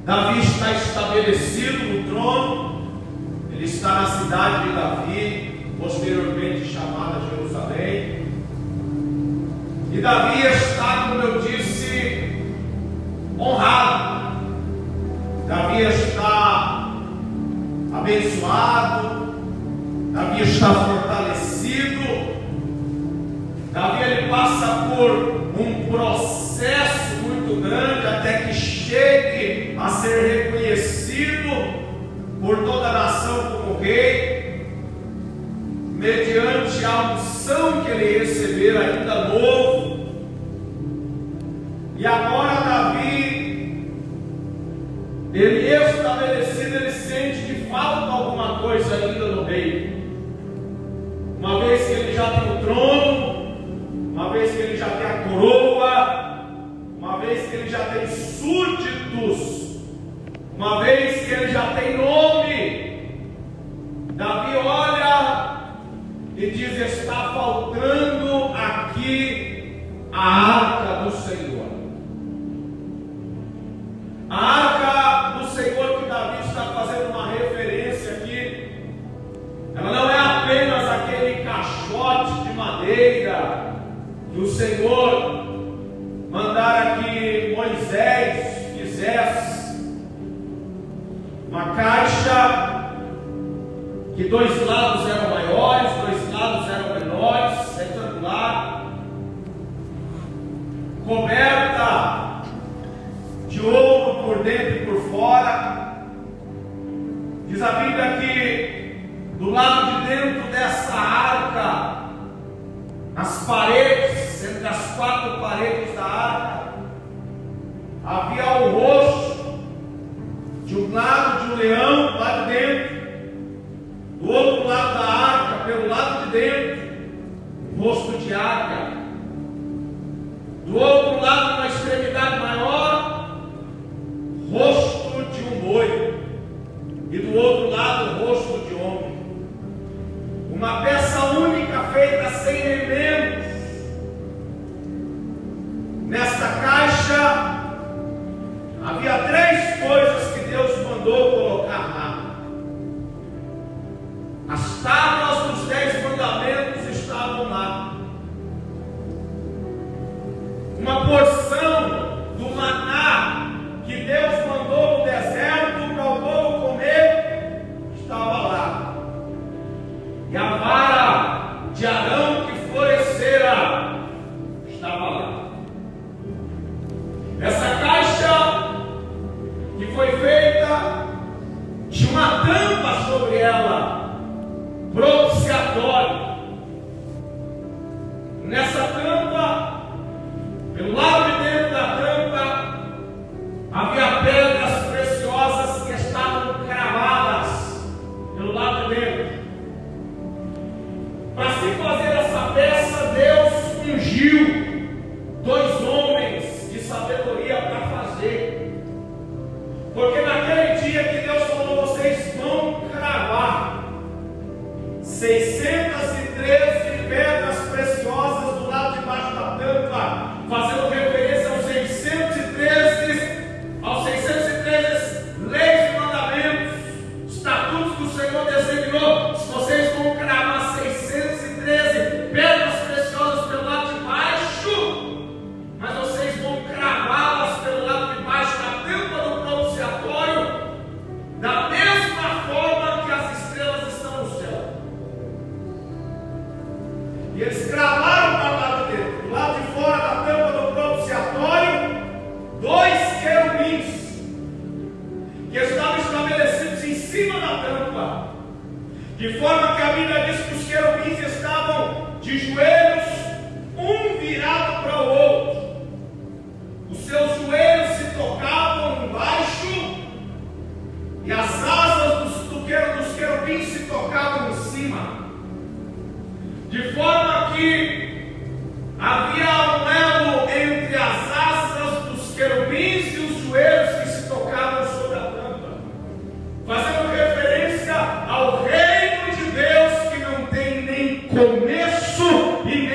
Davi está estabelecido no trono, ele está na cidade de Davi, posteriormente chamada Jerusalém. E Davi está, como eu disse, honrado. Davi está abençoado. Davi está fortalecido. Davi ele passa por um processo muito grande até que chegue a ser reconhecido por toda a nação como rei, mediante a unção que ele receber ainda novo. E agora Davi, ele estabelecido, ele sente que falta alguma coisa ainda no reino. Uma vez que ele já tem o trono, uma vez que ele já tem a coroa, uma vez que ele já tem súditos, uma vez que ele já tem nome, Davi olha e diz: está faltando aqui a arca do Senhor. A arca do Senhor que Davi está fazendo uma referência aqui, ela não é apenas aquele caixote de madeira que o Senhor mandara que Moisés fizesse, uma caixa que dois lados eram maiores, dois lados eram menores, retangular, coberta de ouro por dentro e por fora. Diz a Bíblia que do lado de dentro dessa arca, nas paredes, entre as quatro paredes da arca, havia o rosto de um lado de um leão lá de dentro, do outro lado da arca, pelo lado de dentro, o rosto de águia, do outro lado, na extremidade maior, rosto de um boi, e do outro lado, rosto de homem. Uma peça única feita sem remendos. Nesta caixa havia três coisas que Deus mandou colocar lá. As tábuas dos 10 mandamentos estavam lá. Uma porção do maná que Deus mandou no deserto para o povo comer estava lá. E a vara de Arão que florescera estava lá. Essa caixa que foi feita tinha uma tampa sobre ela, propiciatório. Nessa tampa, pelo lado de dentro da tampa, havia pedras preciosas que estavam cravadas pelo lado de dentro. Para se fazer essa peça, Deus ungiu dois homens de sabedoria para fazer. Porque naquele dia que Deus falou, vocês vão cravar 613 pedras preciosas do lado de baixo da tampa, fazendo referência aos 613 leis e mandamentos, estatutos que o Senhor designou. Se vocês vão cravar 613 pedras preciosas pelo lado de baixo, mas vocês vão cravá-las pelo lado de baixo da tampa do propiciatório, da mesma forma que as estrelas estão no céu. E eles cravaram para o lado de dentro, do lado de fora da tampa do propiciatório, dois querubins que estavam estabelecidos em cima da tampa, de forma que a Bíblia diz que os querubins estavam de joelhos, um virado para o outro. Os seus joelhos se tocavam embaixo e as asas dos querubins se tocavam em cima, de forma que havia um elo entre as asas dos querubins e os joelhos que se tocavam sobre a tampa, fazendo referência ao reino de Deus que não tem nem começo e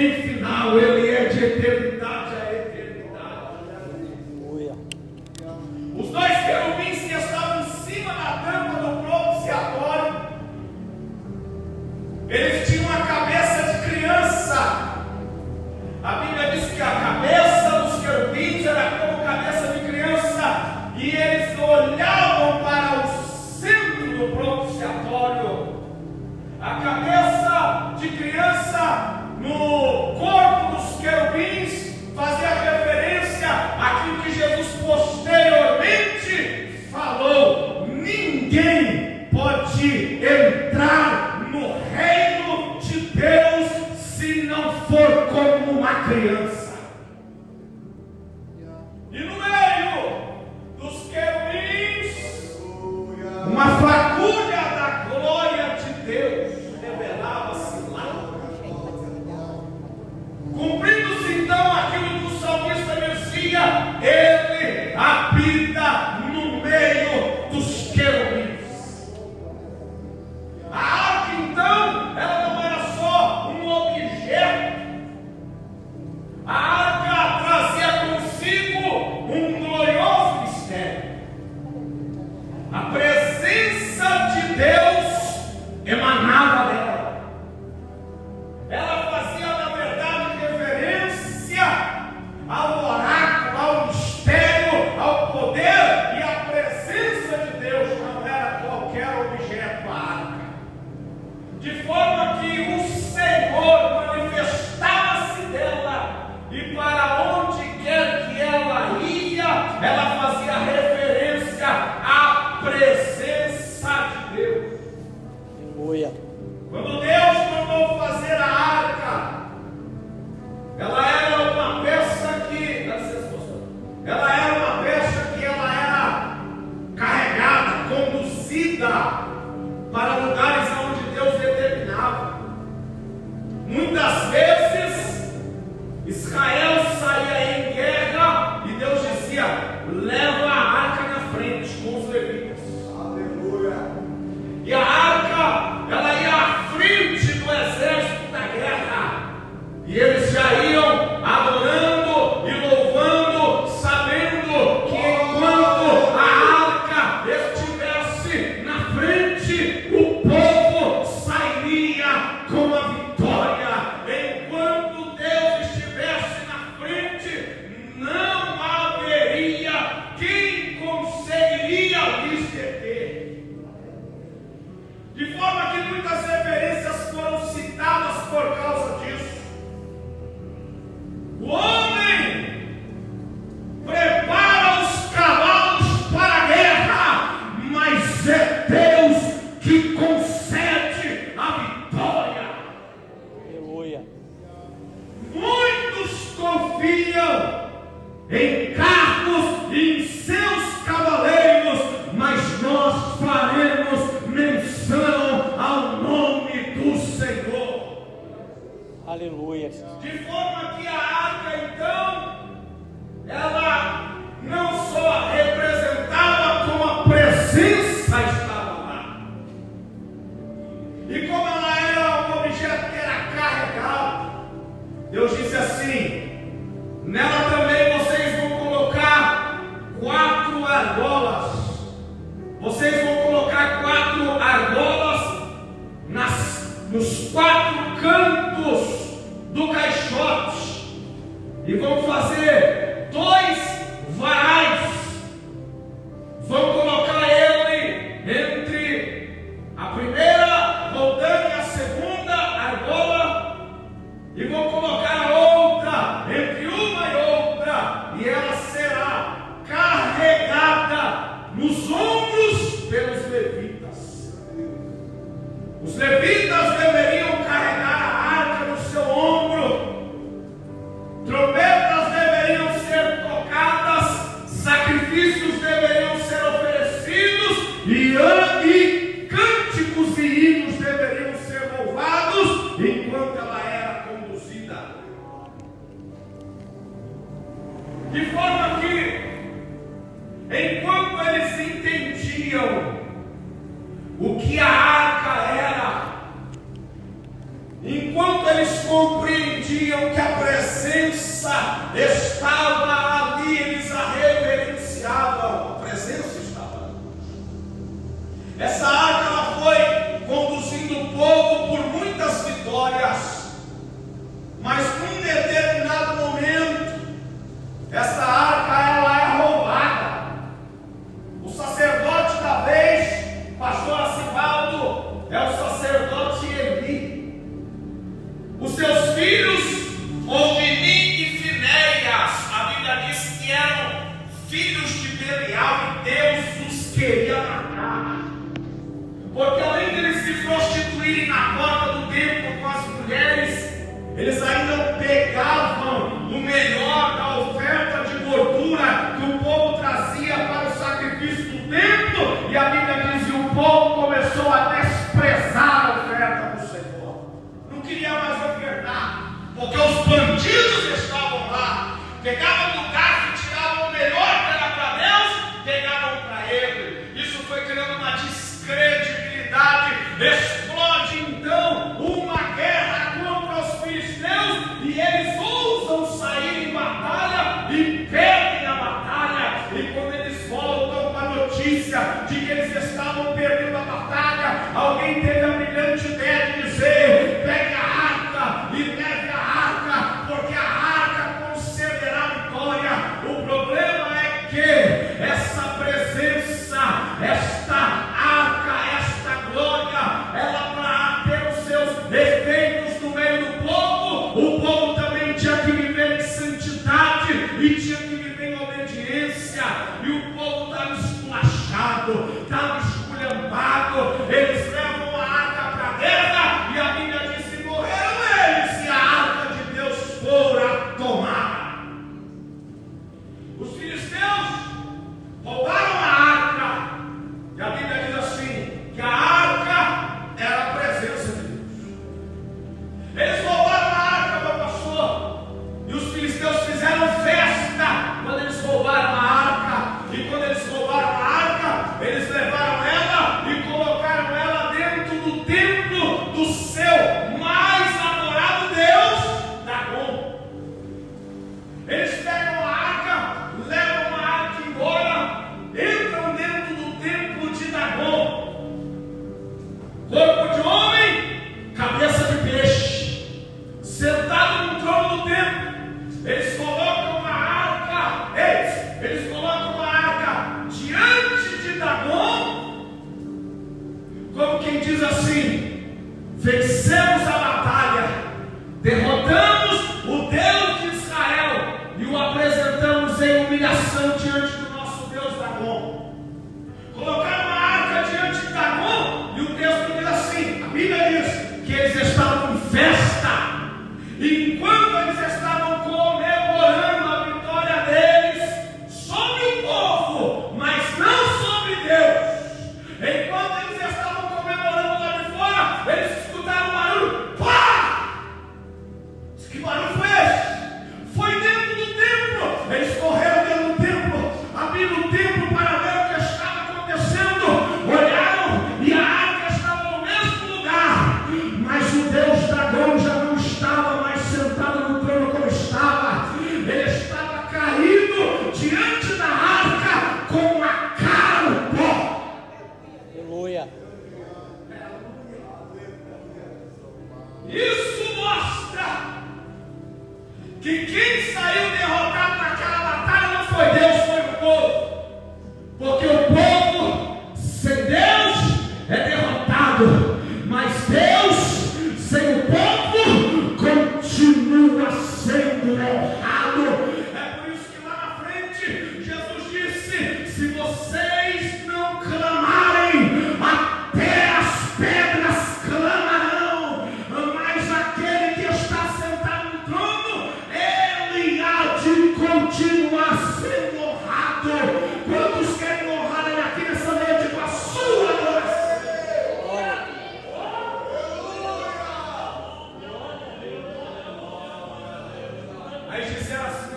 posteriormente falou: ninguém pode entrar no reino de Deus se não for como uma criança. E no meio dos querubins, uma fagulha da glória de Deus revelava-se lá. Cumprindo-se então aquilo que o salmista dizia: ele habita no meio dos querubins. A arca então, ela não era só um objeto. A arca trazia consigo um glorioso mistério. A presença de Deus emanava dela. Ela fazia, na verdade, referência ao oráculo, ao mistério, ao poder, e a presença de Deus não era qualquer objeto, a arca. De forma que o Senhor manifestava-se dela, e para onde quer que ela ia, ela fazia referência à presença de Deus. Aleluia. Quando Deus mandou fazer a arca, ela era uma peça que, ela era uma peça que ela era carregada, conduzida para lugares onde Deus determinava. Muitas vezes Israel saía em guerra e Deus dizia: leva a arca na frente com os levitas. Aleluia. E a arca, ela ia à frente do exército da guerra, e eles já iam adorando e louvando, sabendo que enquanto a arca estivesse na frente, o povo sairia com a vitória. Enquanto Deus estivesse na frente, não haveria quem conseguiria lhes deter. De forma que muitas referências foram citadas por causa disso. O homem prepara os cavalos para a guerra, mas é Deus que concede a vitória. Aleluia. Muitos confiam em carros e em seus cavaleiros, mas nós faremos menção ao nome do Senhor. Aleluia. De forma que a arca então, ela não só representava como a presença estava lá, e como ela era um objeto que era carregado, Deus disse assim: nela também vocês vão colocar 4 argolas. Vocês vão colocar 4 argolas nos 4 cantos do caixote, e vão fazer 2 varais. Vão colocar ele entre a primeira roldana e a segunda argola, e vão colocar a outra entre uma e outra, e ela será carregada nos ombros pelos levitas. Os levitas deveriam carregar a arca no seu ombro, trombetas deveriam ser tocadas, sacrifícios deveriam ser oferecidos, e cânticos e hinos deveriam ser louvados enquanto ela era conduzida. De forma que, enquanto eles entendiam o que a arca era, enquanto eles compreendiam que a presença estava ali, eles a reverenciavam, a presença estava ali. Essa arca, ela foi conduzindo o povo por muitas vitórias, mas num determinado momento, essa arca, ela é roubada. O sacerdote da vez, pastor Acivaldo, é o sacerdote Eli. Os seus filhos Belial e Deus os queria matar. Porque além de eles se prostituírem na porta do templo com as mulheres, eles ainda pegavam o melhor da oferta de gordura que o povo trazia para o sacrifício do templo, e a Bíblia diz que o povo começou a desprezar a oferta do Senhor. Não queria mais ofertar, porque os bandidos estavam lá, pegavam do garfo e tiravam o melhor que era para Deus, pegavam para ele. Isso foi criando uma descredibilidade. Explode então uma guerra contra os filisteus, e eles ousam sair em batalha e perdem a batalha. E quando eles voltam com a notícia de que eles estavam perdendo a batalha, alguém teve a brilhante ideia de dizer: pegue a arca e leve a arca, porque a arca concederá a vitória. O problema é que essa presença, esta arca, esta glória, ela, para ter os seus efeitos no meio do povo, o povo também tinha que viver em santidade e tinha que viver em obediência. E o povo estava esculachado, estava esculhambado. Eles levam a arca para a guerra, e a Bíblia diz que morreram eles se a arca de Deus fora tomada. Os filisteus roubaram a arca, e a Bíblia diz assim, que a arca era a presença de Deus. Eles roubaram a arca, meu pastor, e os filisteus fizeram festa quando eles roubaram a arca. E quando eles roubaram a arca, eles levaram ela e colocaram ela dentro do templo do seu mais adorado Deus, Dagon. Eles pegam a arca, levam a arca embora, entram dentro do templo de Dagon. Corpo de homem, cabeça de peixe, sentado no trono do templo. Eles colocam a arca, eles colocam a arca diante de Dagon, como quem diz assim: vencemos a batalha, derrotamos o Deus de Israel e o apresentamos em humilhação diante do nosso Deus Dagon. Colocaram a arca diante de Dagon, e o texto diz assim, a Bíblia diz que eles estavam em festa, e enquanto eles estavam comemorando a vitória deles sobre o povo, mas não sobre Deus, enquanto eles estavam comemorando lá de fora, eles escutaram um barulho. Pá! Que barulho foi esse? Foi dentro do templo. Eles correram dentro do templo, abriram o templo para ver o que estava acontecendo, olharam e a arca estava no mesmo lugar, mas o Deus Dagon já não estava mais sentado no trono como estava. Ele estava caído diante da arca com a cara no pó. Aleluia. Isso mostra que quem saiu derrotado naquela batalha não foi Deus, foi o povo. Porque o povo sem Deus é derrotado, mas Deus sem o povo continua sendo honrado. É por isso que lá na frente Jesus disse: se vocês não clamarem, até as pedras clamarão. Mas aquele que está sentado no trono, ele há de continuar sendo honrado. Quantos querem honrar ele aqui nessa noite com a sua adoração? Aí disseram assim,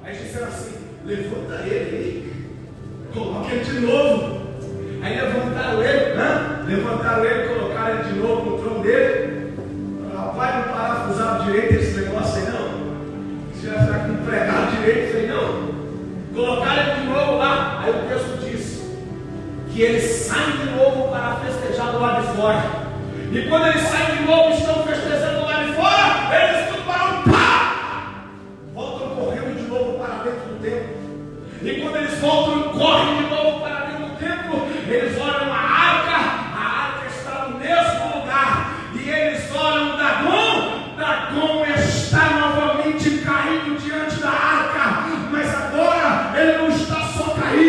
aí disseram assim: levanta ele aí, coloca ele de novo. Aí levantaram ele, colocaram ele de novo no trono dele. Rapaz, não parafusava direito esse negócio aí não. Se já está com pregado direito isso aí não. Colocaram ele de novo lá. Aí o texto diz que eles saem de novo para festejar do lado de fora. E quando eles saem de novo, estão festejando do lado de fora, eles escutaram pá! Voltam correndo de novo para dentro do templo. E quando eles voltam e correm de novo para dentro do templo, eles olham a arca está no mesmo lugar. E eles olham Dagon está novamente caído diante da arca. Mas agora ele não está só caído,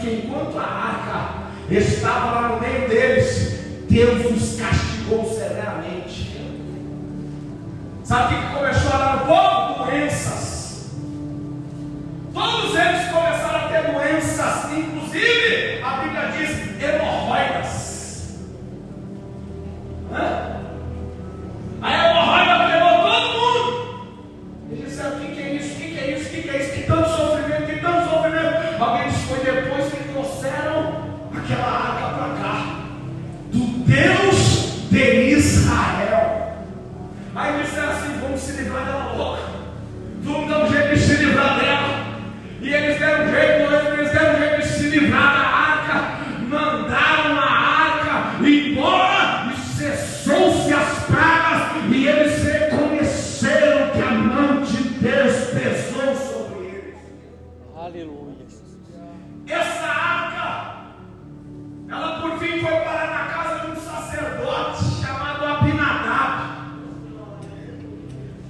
que enquanto a arca estava lá no meio deles, Deus os castigou severamente. Sabe o que começou a dar no povo? Doenças. Todos eles começaram a ter doenças, inclusive a Bíblia diz hemorroidas. A hemorroida pegou todo mundo. Eles disseram: o que é isso? O que é isso? O que é isso? Que tanto sofrimento, que tanto sofrimento. Alguém disse: foi depois que trouxeram aquela arca para cá, do Deus de Israel. Aí disseram assim: vamos se livrar dela louca, vamos dar um jeito de se livrar dela. E eles deram jeito de se livrar da arca, mandaram a arca embora e cessou-se as pragas, e eles reconheceram que a mão de Deus pesou sobre eles. Aleluia. Essa arca, ela por fim foi parar na casa de um sacerdote chamado Abinadab.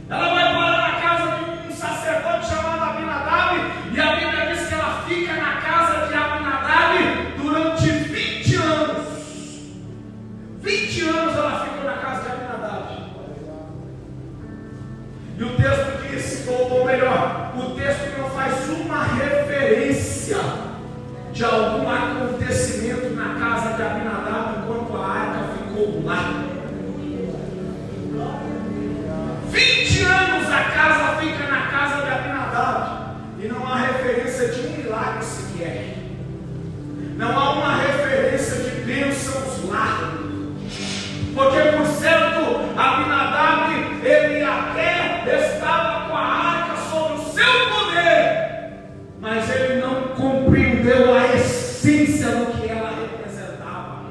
Ela vai parar na casa de um sacerdote chamado Abinadab, e a Bíblia diz que ela fica na casa de Abinadab durante 20 anos. 20 anos ela ficou na casa de Abinadab. E o texto diz, ou melhor, o texto não faz uma referência de algum acontecimento na casa de Abinadab enquanto a arca ficou lá. 20 anos a casa fica na casa de Abinadab, e não há referência de um milagre sequer. Não há uma referência de bênçãos lá. Porque, por certo, Abinadab, ele até estava com a arca sobre o seu poder, mas ele não compreendeu a essência do que ela representava.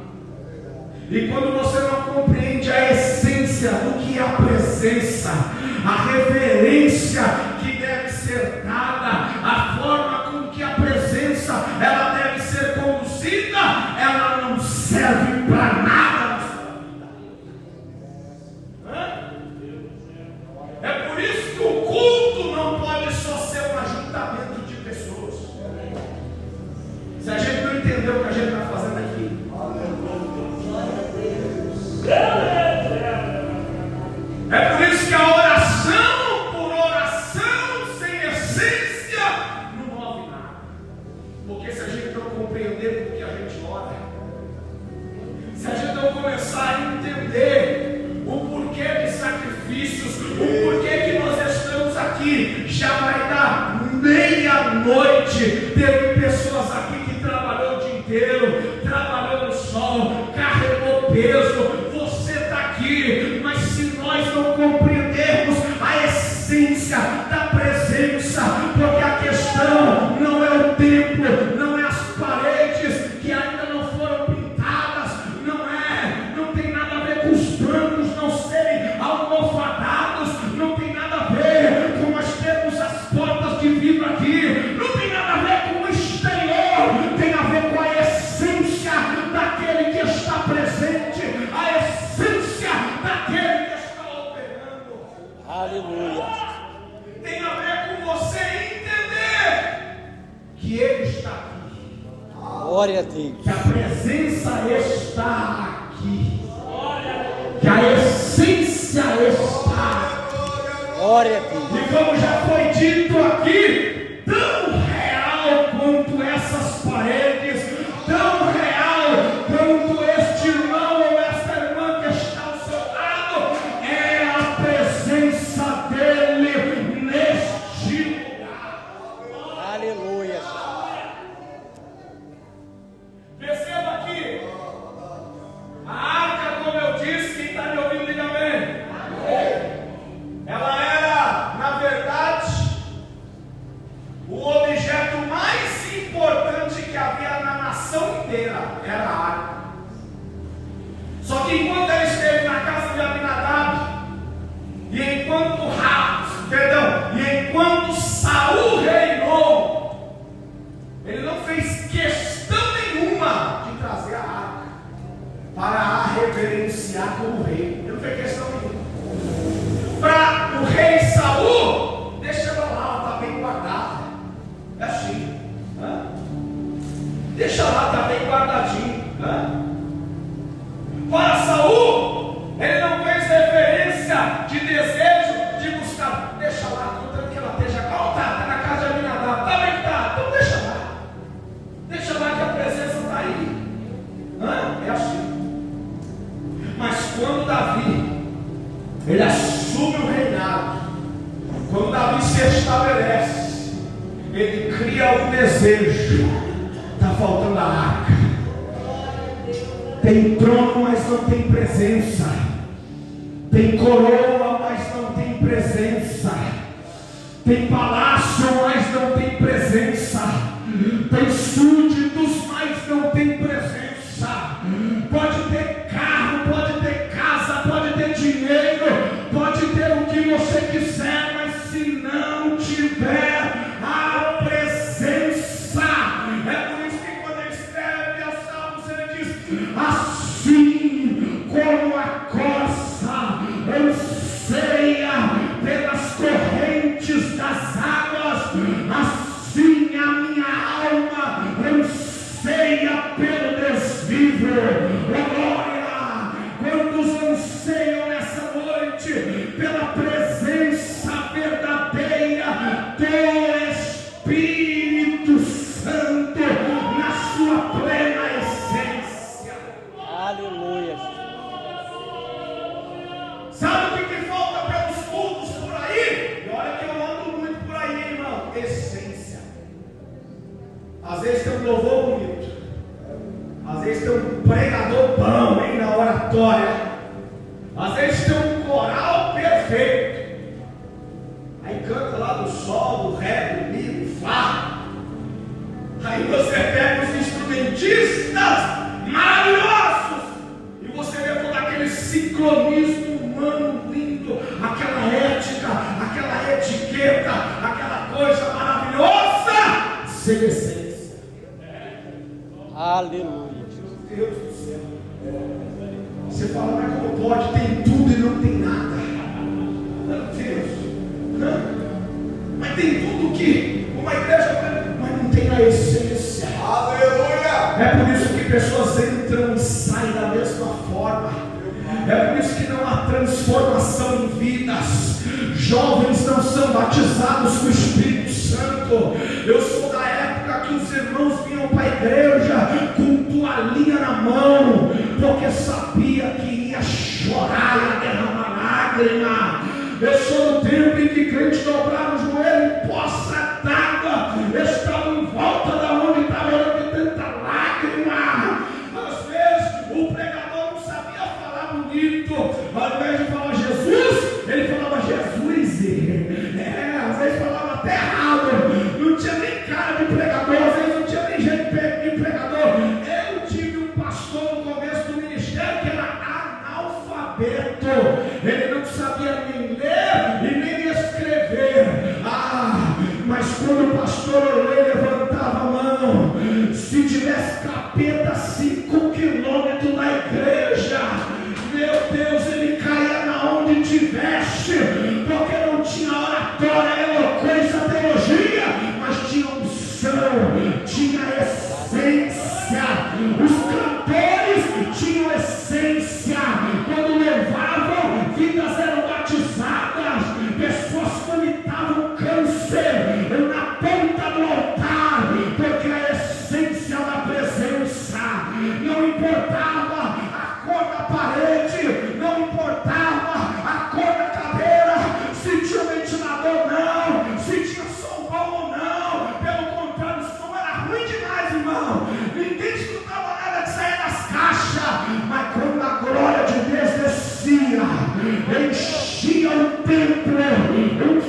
E quando você não compreende a essência do que é a presença, a reverência que deve ser dada, a forma com que a presença ela deve ser conduzida, ela não serve para nada na sua vida. É por isso que o culto não pode só ser um ajuntamento de pessoas. Se a gente não entendeu o que a gente está fazendo aqui, é por isso que a oração por oração sem essência não move nada. Porque se a gente não compreender por que a gente ora, se a gente não começar a entender o porquê de sacrifícios, o porquê que nós estamos aqui, já vai dar meia-noite. Teve pessoas aqui que trabalhou o dia inteiro, trabalhou no sol, carregou peso. Você está aqui, mas se nós não compreendermos a essência da presença, porque a questão não é o templo, não é as paredes que ainda não foram pintadas, não tem nada a ver com os bancos não serem almofadados, não tem nada a ver com nós termos as portas de vidro aqui, não tem nada a ver com o exterior, tem a ver com a essência daquele que está presente, a essência daquele que está operando. Aleluia. Tem a ver com você entender que Ele está aqui, Glória a Deus. que a presença está aqui, que a essência está. Glória a Deus. E como já foi dito aqui, tão real quanto essas paredes, tão real quanto este irmão ou esta irmã que está ao seu lado, é a presença dele neste lugar. Aleluia. Perceba aqui, a arca, como eu disse, quem está me ouvindo, diga amém. Ela era, na verdade, o objeto mais importante que havia na nação inteira, era a arca. Só que enquanto ela esteve na casa de Abinadab, e enquanto Saul reinou, ele não fez questão nenhuma de trazer a arca para a reverenciar como rei. Ele não fez questão nenhuma. Para o rei Saul, deixa ela lá, ela está bem guardada. É assim. de desejo de buscar. Deixa lá, contanto que ela esteja calma. Está na casa de Aminadab. Está bem que está. Então deixa lá. Deixa lá que a presença está aí. É assim. Mas quando Davi, ele assume o reinado, quando Davi se estabelece, ele cria um desejo. Está faltando a arca. Tem trono, mas não tem presença. Tem coroa, mas não tem presença. Tem palácio, mas não tem presença. Tem súditos, mas não tem presença. Pode ter carro, pode ter casa, pode ter dinheiro, pode ter o que você quiser, mas se não tiver a presença, é por isso que quando ele escreve aos Salmos, ele diz: assim como a corça anseia pelas correntes das águas, assim a minha alma anseia pelo desvio. Glória! Quantos anseiam nessa noite pela presença verdadeira do Espírito Santo na sua plena essência? Aleluia. Sabe o que falta pelos cultos por aí? E olha que eu ando muito por aí, irmão. Essência. Às vezes tem um louvor bonito, às vezes tem um pregador bom, hein, na oratória, às vezes tem um coral perfeito, aí canta lá do sol, do ré, do mi, do fá. Aí você pega os instrumentistas maravilhosos e você vê todo aquele sincronismo humano lindo, aquela ética, aquela etiqueta, aquela coisa maravilhosa, sem essência. Aleluia. Deus do céu. Você fala, mas como pode? Tem tudo e não tem nada. Meu Deus. Mas tem tudo que uma igreja, mas não tem a essência. Aleluia. É por isso que pessoas entram e saem da mesma forma. É por isso que não há transformação em vidas. Jovens não são batizados com o Espírito Santo. Eu sou da época que os irmãos vinham para a igreja com toalhinha na mão, porque sabia que ia chorar, ia derramar lágrima. Eu sou do tempo em que crentes dobraram o joelho em poça d'água, estavam em volta da onde estava de tanta lágrima. Às vezes o pregador não sabia falar bonito, ao invés de falar Jesus, ele falava Jesus. Às vezes falava até errado, não tinha nem cara de pregador, às vezes não tinha nem jeito de pregador. Eu tive um pastor no começo do ministério que era analfabeto, ele não sabia nem ler e nem escrever. Mas quando o pastor Orley levantava a mão, se tivesse capeta 5 quilômetros da igreja, meu Deus, ele caía na onde tivesse, porque não tinha oratória, eloquência, teologia, mas tinha unção, tinha essência. Os cantores tinham essência. Quando levavam, vidas eram batizadas, pessoas vomitavam câncer na ponta do altar, porque a essência da presença não importava a cor da parede, não importava a cor da cadeira, se tinha ventilador ou não, se tinha som bom ou não. Pelo contrário, o som era ruim demais, irmão. Ninguém escutava nada que saía das caixas. Mas quando a glória de Deus descia, enchia o templo, um